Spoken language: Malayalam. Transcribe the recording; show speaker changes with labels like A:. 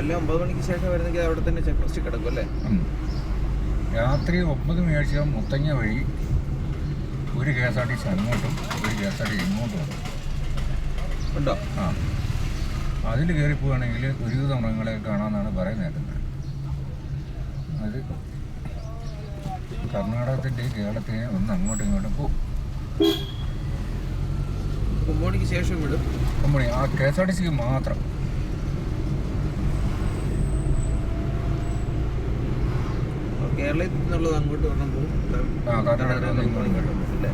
A: രാവിലെ 9 മണിക്ക് ശേഷം വരുന്നെങ്കിൽ അവിടെ തന്നെ ചെക്ക് പോസ്റ്റ് കിടക്കും അല്ലേ?
B: രാത്രി 9 മേടിച്ചാൽ മുത്തങ്ങ വഴി ഒരു KSRTC അങ്ങോട്ടും ഒരു KSRTC ഇങ്ങോട്ടും
A: ഉണ്ടോ?
B: ആ, അതിൽ കയറി പോവുകയാണെങ്കിൽ ഒരുവിധ മൃഗങ്ങളെ കാണാമെന്നാണ് പറയുന്നത്. അത് കർണാടകത്തിൻ്റെ കേരളത്തിനെ ഒന്ന് അങ്ങോട്ടും ഇങ്ങോട്ടും പോകും.
A: 9 മണിക്ക് ശേഷം വിടും.
B: 9 മണി ആ KSRTCക്ക് മാത്രം.
A: കേരളത്തിൽ നിന്നുള്ളത് അങ്ങോട്ട് വരണം പോകും.
B: ആ, കർണാടകത്തിൽ നിന്ന് ഇങ്ങോട്ടും
A: അല്ലേ?